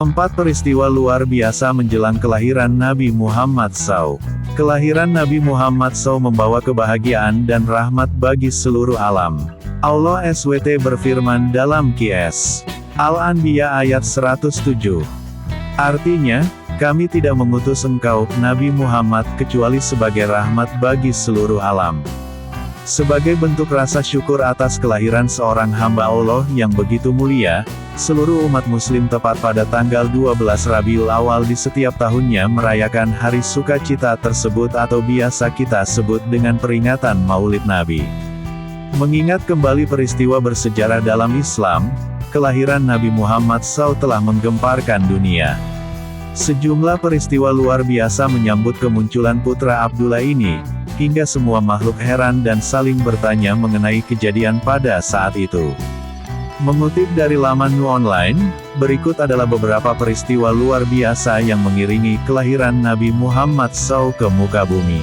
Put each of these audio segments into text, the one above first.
4 peristiwa luar biasa menjelang kelahiran Nabi Muhammad SAW. Kelahiran Nabi Muhammad SAW membawa kebahagiaan dan rahmat bagi seluruh alam. Allah SWT berfirman dalam QS Al-Anbiya ayat 107. Artinya, kami tidak mengutus engkau, Nabi Muhammad, kecuali sebagai rahmat bagi seluruh alam. Sebagai bentuk rasa syukur atas kelahiran seorang hamba Allah yang begitu mulia, seluruh umat muslim tepat pada tanggal 12 Rabiul Awal di setiap tahunnya merayakan hari sukacita tersebut atau biasa kita sebut dengan peringatan Maulid Nabi. Mengingat kembali peristiwa bersejarah dalam Islam, kelahiran Nabi Muhammad SAW telah menggemparkan dunia. Sejumlah peristiwa luar biasa menyambut kemunculan putra Abdullah ini, hingga semua makhluk heran dan saling bertanya mengenai kejadian pada saat itu. Mengutip dari laman Nu Online, berikut adalah beberapa peristiwa luar biasa yang mengiringi kelahiran Nabi Muhammad SAW ke muka bumi.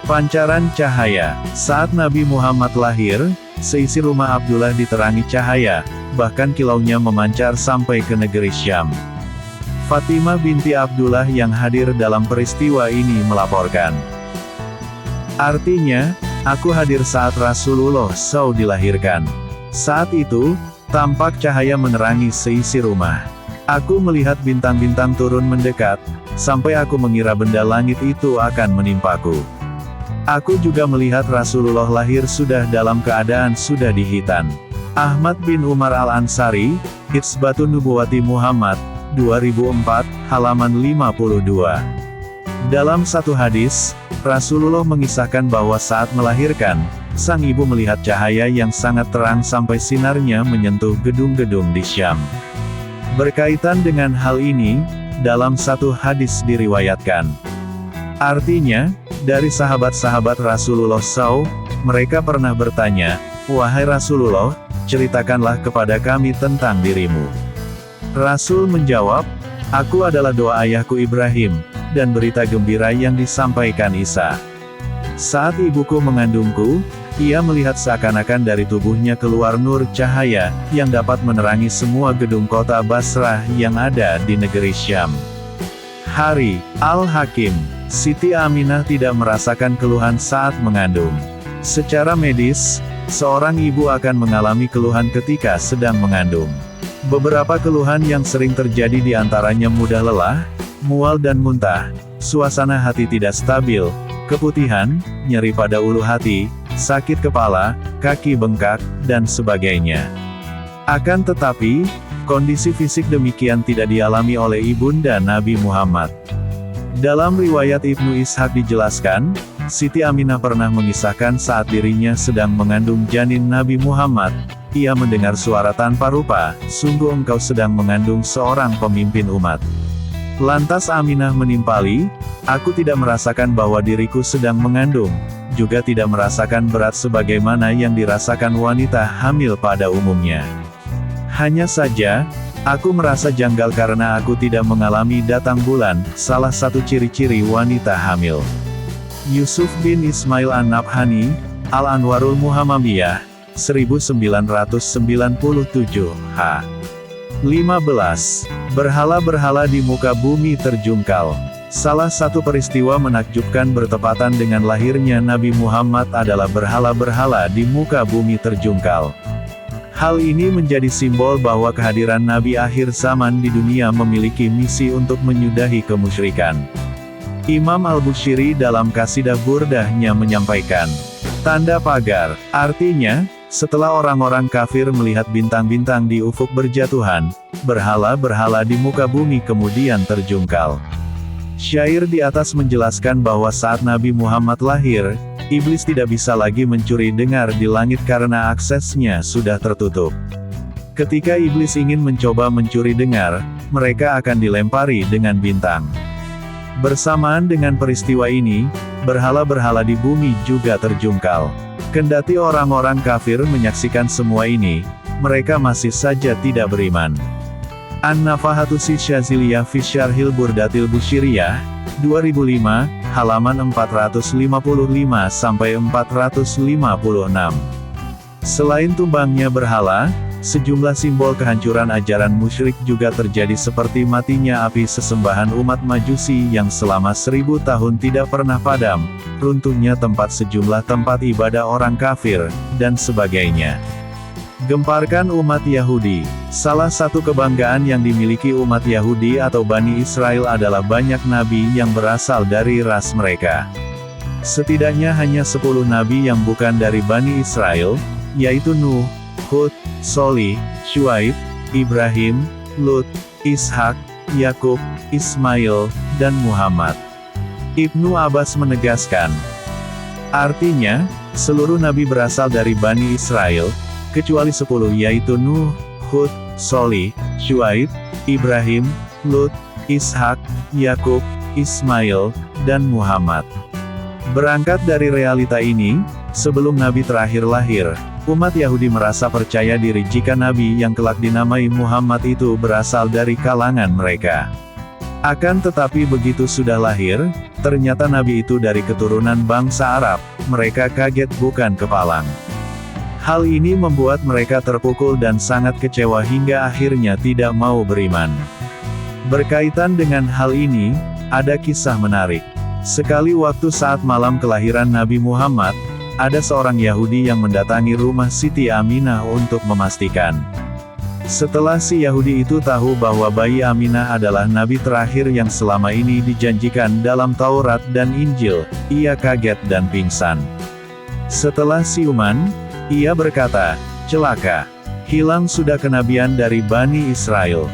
Pancaran cahaya. Saat Nabi Muhammad lahir, seisi rumah Abdullah diterangi cahaya, bahkan kilaunya memancar sampai ke negeri Syam. Fatimah binti Abdullah yang hadir dalam peristiwa ini melaporkan. Artinya, aku hadir saat Rasulullah SAW dilahirkan. Saat itu, tampak cahaya menerangi seisi rumah. Aku melihat bintang-bintang turun mendekat, sampai aku mengira benda langit itu akan menimpaku. Aku juga melihat Rasulullah lahir sudah dalam keadaan sudah dihitan. Ahmad bin Umar Al-Ansari, Hitsbatun Nubuwati Muhammad, 2004, halaman 52. Dalam satu hadis, Rasulullah mengisahkan bahwa saat melahirkan, sang ibu melihat cahaya yang sangat terang sampai sinarnya menyentuh gedung-gedung di Syam. Berkaitan dengan hal ini, dalam satu hadis diriwayatkan. Artinya, dari sahabat-sahabat Rasulullah SAW, mereka pernah bertanya, "Wahai Rasulullah, ceritakanlah kepada kami tentang dirimu." Rasul menjawab, "Aku adalah doa ayahku Ibrahim, dan berita gembira yang disampaikan Isa. Saat ibuku mengandungku, ia melihat seakan-akan dari tubuhnya keluar nur cahaya, yang dapat menerangi semua gedung kota Basrah yang ada di negeri Syam." Hari Al-Hakim, Siti Aminah tidak merasakan keluhan saat mengandung. Secara medis, seorang ibu akan mengalami keluhan ketika sedang mengandung. Beberapa keluhan yang sering terjadi diantaranya mudah lelah, mual dan muntah, suasana hati tidak stabil, keputihan, nyeri pada ulu hati, sakit kepala, kaki bengkak, dan sebagainya. Akan tetapi, kondisi fisik demikian tidak dialami oleh ibunda Nabi Muhammad. Dalam riwayat Ibnu Ishaq dijelaskan, Siti Aminah pernah mengisahkan saat dirinya sedang mengandung janin Nabi Muhammad, ia mendengar suara tanpa rupa, "Sungguh engkau sedang mengandung seorang pemimpin umat." Lantas Aminah menimpali, "Aku tidak merasakan bahwa diriku sedang mengandung, juga tidak merasakan berat sebagaimana yang dirasakan wanita hamil pada umumnya. Hanya saja, aku merasa janggal karena aku tidak mengalami datang bulan, salah satu ciri-ciri wanita hamil." Yusuf bin Ismail An-Nabhani, Al-Anwarul Muhammadiyah, 1997, h. 15. Berhala-berhala di muka bumi terjungkal. Salah satu peristiwa menakjubkan bertepatan dengan lahirnya Nabi Muhammad adalah berhala-berhala di muka bumi terjungkal. Hal ini menjadi simbol bahwa kehadiran Nabi akhir zaman di dunia memiliki misi untuk menyudahi kemusyrikan. Imam Al-Bushiri dalam Qasidah Burdahnya menyampaikan, tanda pagar, artinya, setelah orang-orang kafir melihat bintang-bintang di ufuk berjatuhan, berhala-berhala di muka bumi kemudian terjungkal. Syair di atas menjelaskan bahwa saat Nabi Muhammad lahir, iblis tidak bisa lagi mencuri dengar di langit karena aksesnya sudah tertutup. Ketika iblis ingin mencoba mencuri dengar, mereka akan dilempari dengan bintang. Bersamaan dengan peristiwa ini, berhala-berhala di bumi juga terjungkal. Kendati orang-orang kafir menyaksikan semua ini, mereka masih saja tidak beriman. An-Nafahatus Syaziliyah fi Syarhil Burdatil Bushiriyah, 2005, halaman 455-456. Selain tumbangnya berhala, sejumlah simbol kehancuran ajaran musyrik juga terjadi seperti matinya api sesembahan umat Majusi yang selama 1000 tahun tidak pernah padam, runtuhnya sejumlah tempat ibadah orang kafir, dan sebagainya. Gemparkan umat Yahudi. Salah satu kebanggaan yang dimiliki umat Yahudi atau Bani Israel adalah banyak nabi yang berasal dari ras mereka. Setidaknya hanya 10 nabi yang bukan dari Bani Israel, yaitu Nuh, Hud, Sholih, Syuaib, Ibrahim, Lut, Ishak, Yakub, Ismail, dan Muhammad. Ibnu Abbas menegaskan, artinya, seluruh nabi berasal dari Bani Israel, kecuali 10 yaitu Nuh, Hud, Sholih, Syuaib, Ibrahim, Lut, Ishak, Yakub, Ismail, dan Muhammad. Berangkat dari realita ini, sebelum nabi terakhir lahir, umat Yahudi merasa percaya diri jika nabi yang kelak dinamai Muhammad itu berasal dari kalangan mereka. Akan tetapi begitu sudah lahir, ternyata nabi itu dari keturunan bangsa Arab, mereka kaget bukan kepalang. Hal ini membuat mereka terpukul dan sangat kecewa hingga akhirnya tidak mau beriman. Berkaitan dengan hal ini, ada kisah menarik. Sekali waktu saat malam kelahiran Nabi Muhammad, ada seorang Yahudi yang mendatangi rumah Siti Aminah untuk memastikan. Setelah si Yahudi itu tahu bahwa bayi Aminah adalah nabi terakhir yang selama ini dijanjikan dalam Taurat dan Injil, ia kaget dan pingsan. Setelah siuman, ia berkata, "Celaka, hilang sudah kenabian dari Bani Israel."